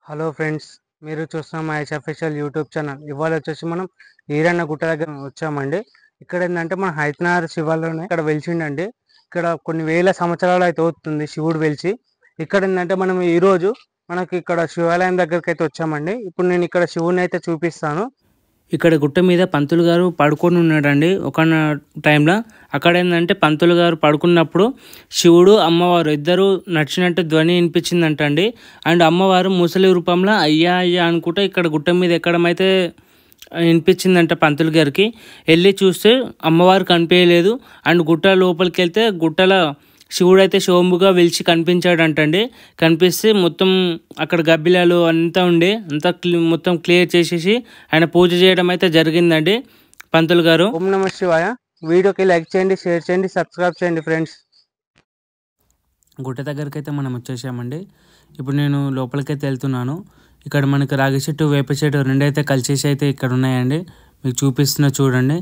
Hello friends, మీరు చూస్తున్న Mahesh official YouTube channel. ఇవాళ వచ్చేసి మనం ఈరన్న గుట్ట దగ్గర వచ్చామండి. ఇక్కడ ఏంటంటే మన హైతనగర్ శివాలయంలోనే ఇక్కడ వెలిచిండండి. ఇక్కడ కొన్ని వేల సంవత్సరాలు అయితే అవుతుంది శివుడు వెలిచి. ఇక్కడ ఏంటంటే మనం ఈరోజు మనకి ఇక్కడ శివాలయం దగ్గరికి అయితే వచ్చామండి. ఇప్పుడు నేను ఇక్కడ శివుని అయితే చూపిస్తాను. ఇక్కడ గుట్ట మీద పంతులు గారు పడుకొని ఉన్నాడండి ఒక టైంలో. అక్కడ ఏంటంటే పంతులు గారు పడుకున్నప్పుడు శివుడు అమ్మవారు ఇద్దరు నడిచినట్టు ధ్వని వినిపించిందంట అండి. అండ్ అమ్మవారు ముసలి రూపంలో అయ్యా అయ్యా అనుకుంటే ఇక్కడ గుట్ట మీద ఎక్కడమైతే వినిపించిందంట పంతులు గారికి. వెళ్ళి చూస్తే అమ్మవారు కనిపించలేదు. అండ్ గుట్ట లోపలికి వెళ్తే గుట్టల శివుడు అయితే శోంభుగా వెలిచి కనిపించాడంటండి. కనిపిస్తే మొత్తం అక్కడ గబ్బిలాలు అంతా ఉండి అంతా మొత్తం క్లియర్ చేసేసి ఆయన పూజ చేయడం అయితే జరిగిందండి పంతులు గారు. ఓం నమ శివాయ. వీడియోకి లైక్ చేయండి, షేర్ చేయండి, సబ్స్క్రైబ్ చేయండి ఫ్రెండ్స్. గుట్ట దగ్గరికి అయితే మనం వచ్చేసామండి. ఇప్పుడు నేను లోపలికైతే వెళ్తున్నాను. ఇక్కడ మనకి రాగి చెట్టు వేప చెట్టు రెండైతే కలిసేసి అయితే ఇక్కడ ఉన్నాయండి. మీకు చూపిస్తున్నా చూడండి.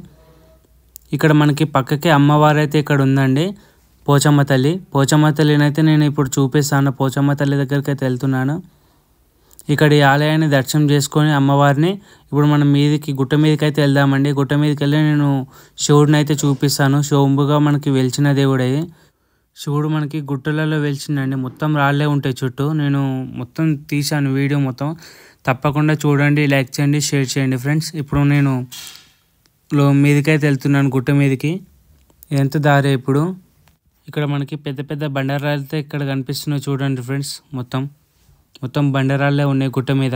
ఇక్కడ మనకి పక్కకి అమ్మవారు అయితే ఇక్కడ ఉందండి, పోచమ్మ తల్లి. పోచమ్మ తల్లిని అయితే నేను ఇప్పుడు చూపిస్తాను. పోచమ్మ తల్లి దగ్గరికి అయితే వెళ్తున్నాను. ఇక్కడ ఈ ఆలయాన్ని దర్శనం చేసుకొని అమ్మవారిని ఇప్పుడు మనం గుట్ట మీదకి అయితే వెళ్దామండి. గుట్ట మీదకి వెళ్ళి నేను శివుడిని అయితే చూపిస్తాను. శోంభుగా మనకి వెలిచిన దేవుడయ్యి శివుడు మనకి గుట్టలలో వెలిచిందండి. మొత్తం రాళ్ళే ఉంటాయి చుట్టూ. నేను మొత్తం తీశాను వీడియో మొత్తం. తప్పకుండా చూడండి, లైక్ చేయండి, షేర్ చేయండి ఫ్రెండ్స్. ఇప్పుడు నేను మీదకైతే వెళ్తున్నాను, గుట్ట మీదకి. ఎంత దారి ఇప్పుడు. ఇక్కడ మనకి పెద్ద పెద్ద బండరాళ్ళు అయితే ఇక్కడ కనిపిస్తున్నాయి చూడండి ఫ్రెండ్స్. మొత్తం బండరాళ్ళే ఉన్నాయి గుట్ట మీద.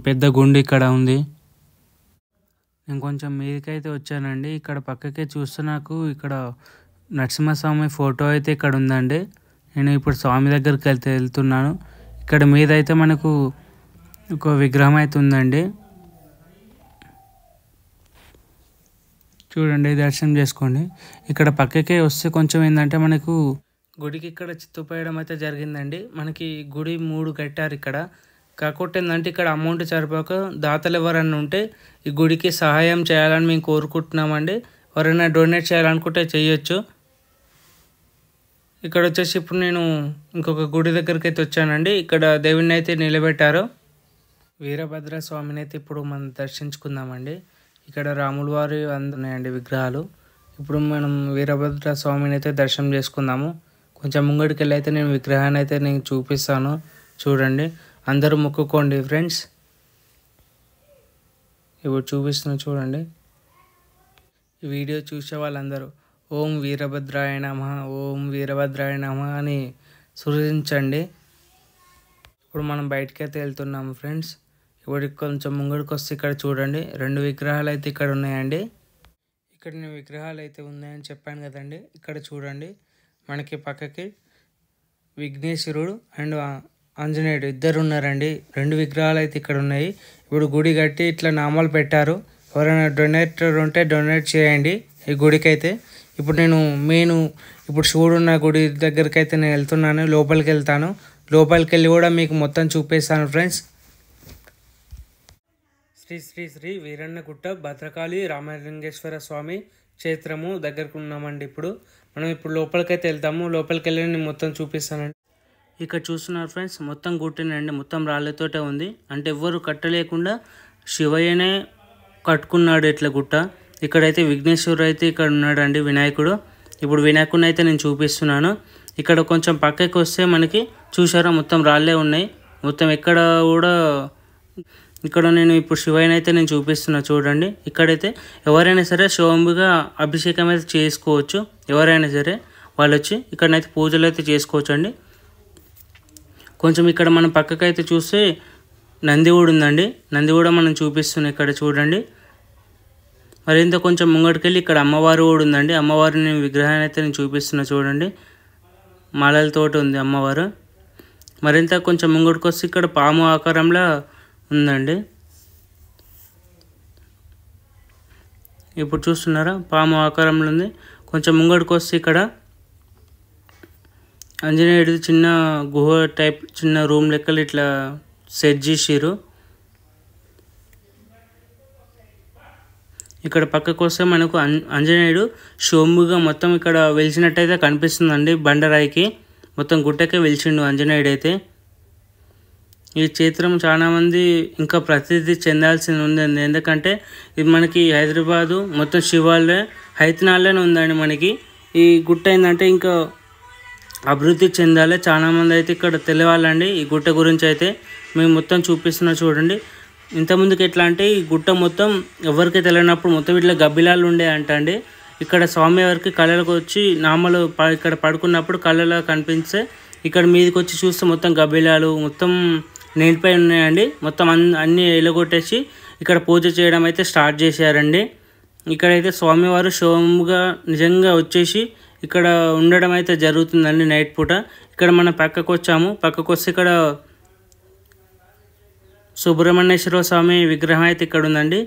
పెద్ద గుండు ఇక్కడ ఉంది. నేను కొంచెం మీదకైతే వచ్చానండి. ఇక్కడ పక్కకే చూస్తే నాకు ఇక్కడ నరసింహస్వామి ఫోటో అయితే ఇక్కడ ఉందండి. నేను ఇప్పుడు స్వామి దగ్గరికి వెళ్తున్నాను. ఇక్కడ మీద అయితే మనకు ఒక విగ్రహం అయితే ఉందండి. చూడండి, దర్శనం చేసుకోండి. ఇక్కడ పక్కకే వస్తే కొంచెం ఏంటంటే మనకు గుడికి ఇక్కడ చిత్తుపోయడం అయితే జరిగిందండి. మనకి గుడి 3 కట్టారు ఇక్కడ. కాకపోతే ఏంటంటే ఇక్కడ అమౌంట్ సరిపోక దాతలు ఎవరన్నా ఉంటే ఈ గుడికి సహాయం చేయాలని మేము కోరుకుంటున్నామండి. ఎవరైనా డొనేట్ చేయాలనుకుంటే చేయొచ్చు. ఇక్కడ వచ్చేసి ఇప్పుడు నేను ఇంకొక గుడి దగ్గరికి అయితే వచ్చానండి. ఇక్కడ దేవుడిని అయితే నిలబెట్టారు. వీరభద్ర స్వామిని అయితే ఇప్పుడు మనం దర్శించుకుందామండి. ఇక్కడ రాముల వారి ఉన్నాయండి విగ్రహాలు. ఇప్పుడు మనం వీరభద్ర స్వామిని అయితే దర్శనం చేసుకుందాము. కొంచెం ముంగడికి వెళ్ళి అయితే నేను విగ్రహాన్ని అయితే నేను చూపిస్తాను చూడండి. అందరూ మొక్కుకోండి ఫ్రెండ్స్. ఇప్పుడు చూపిస్తున్నా చూడండి. ఈ వీడియో చూసే వాళ్ళందరూ ఓం వీరభద్రాయ నమః, ఓం వీరభద్రాయ నమః అని సూచించండి. ఇప్పుడు మనం బయటికి అయితే వెళ్తున్నాము ఫ్రెండ్స్. ఇప్పుడు కొంచెం ముంగడికి వస్తే ఇక్కడ చూడండి 2 విగ్రహాలు అయితే ఇక్కడ ఉన్నాయండి. ఇక్కడ నేను విగ్రహాలు అయితే ఉన్నాయని చెప్పాను కదండి. ఇక్కడ చూడండి, మనకి పక్కకి విఘ్నేశ్వరుడు అండ్ ఆంజనేయుడు ఇద్దరు ఉన్నారండి. 2 విగ్రహాలు అయితే ఇక్కడ ఉన్నాయి. ఇప్పుడు గుడి కట్టి ఇట్లా నామాలు పెట్టారు. ఎవరైనా డొనేటర్ ఉంటే డొనేట్ చేయండి ఈ గుడికి అయితే. ఇప్పుడు నేను ఇప్పుడు శివుడు ఉన్న గుడి దగ్గరికి అయితే నేను వెళ్తున్నాను. లోపలికి వెళ్తాను. లోపలికి వెళ్ళి కూడా మీకు మొత్తం చూపిస్తాను ఫ్రెండ్స్. శ్రీ శ్రీ శ్రీ వీరన్నగుట్ట భద్రకాళి రామలింగేశ్వర స్వామి క్షేత్రము దగ్గరకు ఉన్నామండి. మనం లోపలికైతే వెళ్తాము. లోపలికి వెళ్ళి నేను మొత్తం చూపిస్తానండి. ఇక్కడ చూస్తున్నారు ఫ్రెండ్స్, మొత్తం గుట్టనండి. మొత్తం రాళ్ళతోటే ఉంది. అంటే ఎవ్వరు కట్టలేకుండా శివయ్యనే కట్టుకున్నాడు ఇట్లా గుట్ట. ఇక్కడైతే విఘ్నేశ్వరుడు అయితే ఇక్కడ ఉన్నాడండి, వినాయకుడు. ఇప్పుడు వినాయకుడిని అయితే నేను చూపిస్తున్నాను. ఇక్కడ కొంచెం పక్కకి వస్తే మనకి చూసారా మొత్తం రాళ్ళే ఉన్నాయి. మొత్తం ఎక్కడ కూడా ఇక్కడ నేను ఇప్పుడు శివయ్యని అయితే నేను చూపిస్తున్నా చూడండి. ఇక్కడైతే ఎవరైనా సరే శివంబుగా అభిషేకం అయితే చేసుకోవచ్చు. ఎవరైనా సరే వాళ్ళు వచ్చి ఇక్కడనైతే పూజలు అయితే చేసుకోవచ్చు అండి. కొంచెం ఇక్కడ మనం పక్కకైతే చూస్తే నంది కూడా ఉందండి. నంది కూడా మనం చూపిస్తున్నాం ఇక్కడ చూడండి. మరింత కొంచెం ముంగటికెళ్ళి ఇక్కడ అమ్మవారు కూడా ఉందండి. అమ్మవారిని విగ్రహాన్ని అయితే నేను చూపిస్తున్నా చూడండి. మాలలతోటి ఉంది అమ్మవారు. మరింత కొంచెం ముంగటికి వస్తే ఇక్కడ పాము ఆకారంలో ఉందండి. ఇప్పుడు చూస్తున్నారా, పాము ఆకారంలో ఉంది. కొంచెం ముంగడికి వస్తే ఇక్కడ ఆంజనేయుడి చిన్న గుహ టైప్ చిన్న రూమ్ లెక్కలు ఇట్లా సెట్ చేసిర్రు. ఇక్కడ పక్కకు వస్తే మనకు ఆంజనేయుడు శోంభుగా మొత్తం ఇక్కడ వెలిసినట్టయితే కనిపిస్తుందండి. బండరాయికి మొత్తం గుట్టకే వెలిచిండు ఆంజనేయుడు అయితే. ఈ క్షేత్రం చాలామంది ఇంకా ప్రసిద్ధి చెందాల్సింది ఉందండి. ఎందుకంటే ఇది మనకి హైదరాబాదు మొత్తం శివాలయ హైతనాల్లోనే ఉందండి. మనకి ఈ గుట్ట ఏంటంటే ఇంకా అభివృద్ధి చెందాలి. చాలామంది అయితే ఇక్కడ తెలియాలండి ఈ గుట్ట గురించి. అయితే మేము మొత్తం చూపిస్తున్నా చూడండి. ఇంతకుముందుకు ఎట్లా అంటే ఈ గుట్ట మొత్తం ఎవరికి తెలియనప్పుడు మొత్తం ఇట్లా గబ్బిలాలు ఉండే అంటండి. ఇక్కడ స్వామివారికి కళలకు వచ్చి నామలు ఇక్కడ పడుకున్నప్పుడు కళలో కనిపిస్తే ఇక్కడ మీదకి వచ్చి చూస్తే మొత్తం గబ్బిలాలు మొత్తం నిండిపోయి ఉన్నాయండి. మొత్తం అన్నీ ఎలగొట్టేసి ఇక్కడ పూజ చేయడం అయితే స్టార్ట్ చేశారండి. ఇక్కడైతే స్వామివారు షోముగా నిజంగా వచ్చేసి ఇక్కడ ఉండడం అయితే జరుగుతుందండి నైట్ పూట. ఇక్కడ మనం పక్కకు వచ్చాము. పక్కకు వస్తే ఇక్కడ సుబ్రహ్మణ్యేశ్వర స్వామి విగ్రహం అయితే ఇక్కడ ఉందండి.